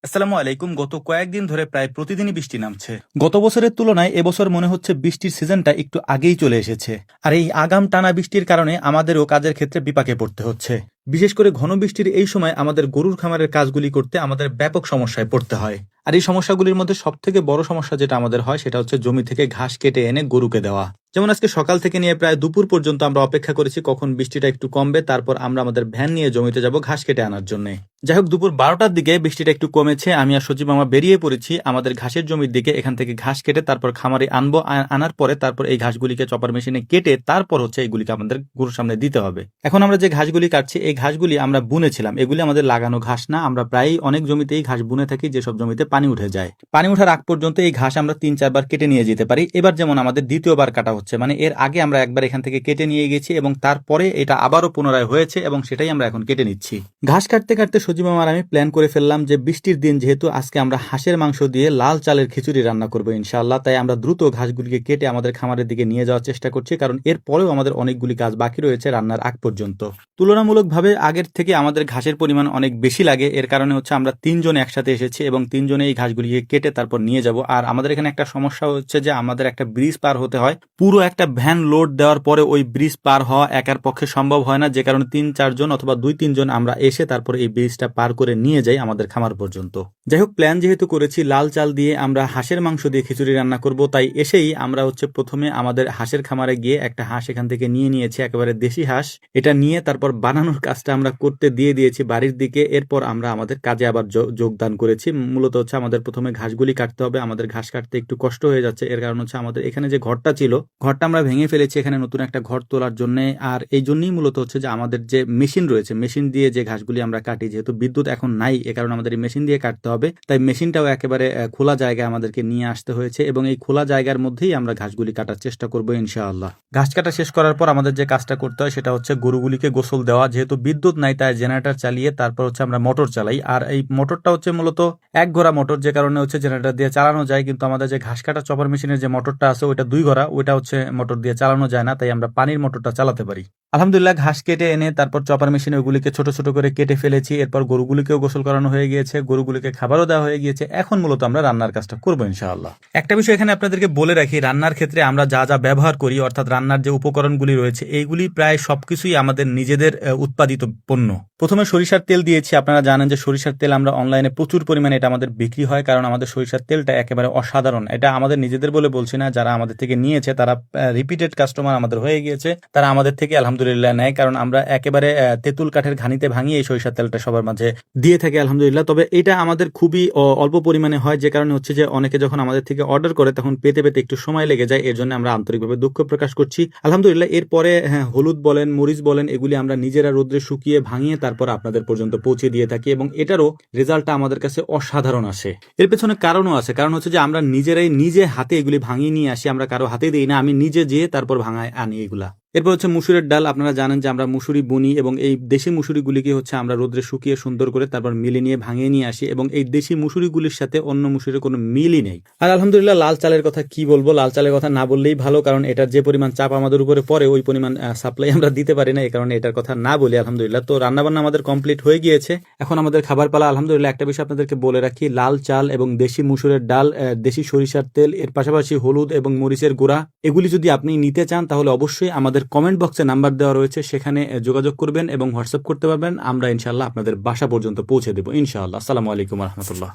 আসসালামু আলাইকুম। গত কয়েকদিন ধরে প্রায় প্রতিদিনই বৃষ্টি নামছে। গত বছরের তুলনায় এবছর মনে হচ্ছে বৃষ্টির সিজনটা একটু আগেই চলে এসেছে। আর এই আগাম টানা বৃষ্টির কারণে আমাদেরও কাজের ক্ষেত্রে বিপাকে পড়তে হচ্ছে। বিশেষ করে ঘন বৃষ্টির এই সময় আমাদের গরুর খামারের কাজগুলি করতে আমাদের ব্যাপক সমস্যায় পড়তে হয়। আর এই সমস্যাগুলির মধ্যে সবথেকে বড় সমস্যা যেটা আমাদের হয় সেটা হচ্ছে জমি থেকে ঘাস কেটে এনে গরুকে দেওয়া। যেমন আজকে সকাল থেকে নিয়ে প্রায় দুপুর পর্যন্ত আমরা অপেক্ষা করেছি কখন বৃষ্টিটা একটু কমবে, তারপর আমরা আমাদের ভ্যান নিয়ে জমিতে যাব ঘাস কেটে আনার জন্য। যাই হোক, দুপুর 12টার দিকে বৃষ্টিটা একটু কমেছে। আমি আর সজীব মামা বেরিয়ে পড়েছি আমাদের ঘাসের জমির দিকে। এখান থেকে ঘাস কেটে তারপর খামারে আনবো। আনার পরে তারপর এই ঘাসগুলিকে চপার মেশিনে কেটে তারপর হচ্ছে এইগুলিকে আমাদের গরুর সামনে দিতে হবে। এখন আমরা যে ঘাসগুলি কাটছি এই ঘাসগুলি আমরা বুনেছিলাম, এগুলি আমাদের লাগানো ঘাস না। আমরা প্রায় অনেক জমিতেই ঘাস বুনে থাকি, যেসব জমিতে পানি উঠে যায়। পানি ওঠার আগ পর্যন্ত এই ঘাস আমরা 3-4 বার কেটে নিয়ে যেতে পারি। এবার যেমন আমাদের দ্বিতীয়বার কাটা হচ্ছে, মানে এর আগে আমরা একবার এখান থেকে কেটে নিয়ে গেছি এবং তারপরে এটা আবারও পুনরায় হয়েছে এবং সেটাই আমরা এখন কেটে নিচ্ছি। ঘাস কাটতে কাটতে সজীব মামার আমি প্ল্যান করে ফেললাম যে বৃষ্টির দিন যেহেতু আজকে আমরা হাঁসের মাংস দিয়ে লাল চালের খিচুড়ি রান্না করবো ইনশাআল্লাহ, তাই আমরা দ্রুত ঘাসগুলিকে কেটে আমাদের খামারের দিকে নিয়ে যাওয়ার চেষ্টা করছি, কারণ এর পরেও আমাদের অনেকগুলি কাজ বাকি রয়েছে রান্নার আগ পর্যন্ত। তুলনামূলকভাবে আগের থেকে আমাদের ঘাসের পরিমাণ অনেক বেশি লাগে। এর কারণে হচ্ছে আমরা 3 জন একসাথে এসেছি এবং 3 জনে এই ঘাসগুলিকে কেটে তারপর নিয়ে যাব। আর আমাদের এখানে একটা সমস্যা হচ্ছে যে আমাদের একটা ব্রিজ পার হতে হয়। পুরো একটা ভ্যান লোড দেওয়ার পরে ওই ব্রিজ পার হওয়া একার পক্ষে সম্ভব হয় না, যে কারণে 3-4 জন অথবা 2-3 জন আমরা এসে তারপরে এই ব্রিজটা পার করে নিয়ে যাই আমাদের খামার পর্যন্ত। যাই হোক, প্ল্যান যেহেতু করেছি লাল চাল দিয়ে আমরা হাঁসের মাংস দিয়ে খিচুড়ি রান্না করব, তাই এসেই আমরা হচ্ছে প্রথমে আমাদের হাঁসের খামারে গিয়ে একটা হাঁস এখান থেকে নিয়ে নিয়েছি, একেবারে দেশি হাঁস। এটা নিয়ে তারপর বানানোর কাজটা আমরা করতে দিয়ে দিয়েছি বাড়ির দিকে। এরপর আমরা আমাদের কাজে আবার যোগদান করেছি। মূলত হচ্ছে আমাদের প্রথমে ঘাসগুলি কাটতে হবে। আমাদের ঘাস কাটতে একটু কষ্ট হয়ে যাচ্ছে, এর কারণ হচ্ছে আমাদের এখানে যে ঘরটা ছিল ঘরটা আমরা ভেঙে ফেলেছি এখানে নতুন একটা ঘর তোলার জন্য। আর এই জন্যই মূলত হচ্ছে যে আমাদের যে মেশিন রয়েছে, মেশিন দিয়ে যে ঘাসগুলি আমরা কাটি, যেহেতু বিদ্যুৎ এখন নাই এ কারণে আমাদের এই মেশিন দিয়ে কাটতে হবে। তাই মেশিনটাও একেবারে খোলা জায়গায় আমাদেরকে নিয়ে আসতে হয়েছে এবং এই খোলা জায়গার মধ্যেই আমরা ঘাসগুলি কাটার চেষ্টা করবো ইনশাআল্লাহ। ঘাস কাটা শেষ করার পর আমাদের যে কাজটা করতে হয় সেটা হচ্ছে গরুগুলিকে গোসল দেওয়া। যেহেতু বিদ্যুৎ নাই তাই জেনারেটর চালিয়ে তারপর হচ্ছে আমরা মোটর চালাই। আর এই মোটরটা হচ্ছে মূলত এক ঘোড়া মোটর, যে কারণে হচ্ছে জেনারেটর দিয়ে চালানো যায়, কিন্তু আমাদের যে ঘাস কাটা চপার মেশিনের যে মোটরটা আছে ওইটা 2 ঘোড়া, ওইটা হচ্ছে মোটর দিয়ে চালানো যায় না, তাই আমরা পানির মোটরটা চালাতে পারি। আলহামদুলিল্লাহ, ঘাস কেটে এনে তারপর চপার মেশিনে ওগুলিকে ছোট ছোট করে কেটে ফেলেছি। এরপর গরুগুলিকেও গোসল করানো হয়ে গিয়েছে, গরুগুলিকে খাবারও দেওয়া হয়ে গিয়েছে। এখন মূলত আমরা রান্নার কাজটা করবো ইনশাআল্লাহ। একটা বিষয় এখানে আপনাদেরকে বলে রাখি, রান্নার ক্ষেত্রে আমরা যা যা ব্যবহার করি, অর্থাৎ রান্নার যে উপকরণগুলি রয়েছে এইগুলি প্রায় সবকিছুই আমাদের নিজেদের উৎপাদিত পণ্য। প্রথমে সরিষার তেল দিয়েছি। আপনারা জানেন যে সরিষার তেল আমরা অনলাইনে প্রচুর পরিমাণে এটা আমাদের বিক্রি হয়, কারণ আমাদের সরিষার তেলটা একেবারে অসাধারণ। এটা আমাদের নিজেদের বলে বলছি না, যারা আমাদের থেকে নিয়েছে তারা রিপিটেড কাস্টমার আমাদের হয়ে গিয়েছে, তারা আমাদের থেকে আলহামদুলিল্লাহ নেয়, কারণ আমরা একেবারে তেঁতুল কাঠের ঘানিতে ভাঙিয়ে এই সরিষার তেলটা সবার মাঝে দিয়ে থাকি আলহামদুলিল্লাহ। তবে এটা আমাদের খুবই অল্প পরিমাণে হয়, যে কারণে হচ্ছে যে অনেকে যখন আমাদের থেকে অর্ডার করে তখন পেতে পেতে একটু সময় লেগে যায়। এর জন্য আমরা আন্তরিকভাবে দুঃখ প্রকাশ করছি আলহামদুলিল্লাহ। এরপরে হলুদ বলেন, মরিচ বলেন, এগুলি আমরা নিজেরা রোদ্রে শুকিয়ে ভাঙিয়ে তারপর আপনাদের পর্যন্ত পৌঁছে দিয়ে থাকি এবং এটারও রেজাল্টটা আমাদের কাছে অসাধারণ আসে। এর পেছনে কারণও আছে, কারণ হচ্ছে যে আমরা নিজেরাই নিজে হাতে এগুলি ভাঙিয়ে নিয়ে আসি, আমরা কারো হাতে দিই না, আমি নিজে যেয়ে তারপর ভাঙায় আনি এগুলা। এরপর হচ্ছে মুসুরের ডাল। আপনারা জানেন যে আমরা মুসুরি বুনি এবং এই দেশি মুসুরিগুলিকে হচ্ছে আমরা রোদ্রে শুকিয়ে সুন্দর করে তারপর মিলে নিয়ে ভাঙিয়ে নিয়ে আসি এবং এই দেশি মুসুরিগুলির সাথে অন্য মুসুরির কোনো মিলই নেই। আর আলহামদুলিল্লাহ, লাল চালের কথা কি বলবো, লাল চালের কথা না বললেই ভালো, কারণ এটার যে পরিমাণ চাপ আমাদের উপরে পড়ে ওই পরিমাণ সাপ্লাই আমরা দিতে পারি না, এই কারণে এটার কথা না বলি আলহামদুলিল্লাহ। তো রান্নাবান্না আমাদের কমপ্লিট হয়ে গিয়েছে, এখন আমাদের খাবার পালা আলহামদুলিল্লাহ। একটা বিষয় আপনাদেরকে বলে রাখি, লাল চাল এবং দেশি মুসুরের ডাল, দেশি সরিষার তেল, এর পাশাপাশি হলুদ এবং মরিচের গুঁড়া, এগুলি যদি আপনি নিতে চান তাহলে অবশ্যই আমাদের কমেন্ট বক্সে নাম্বার দেওয়া রয়েছে, সেখানে যোগাযোগ করবেন এবং হোয়াটসঅ্যাপ করতে পারবেন। আমরা ইনশাআল্লাহ আপনাদের বাসা পর্যন্ত পৌঁছে দেবো ইনশাআল্লাহ। আসসালামু আলাইকুম রহমতুল্লাহ।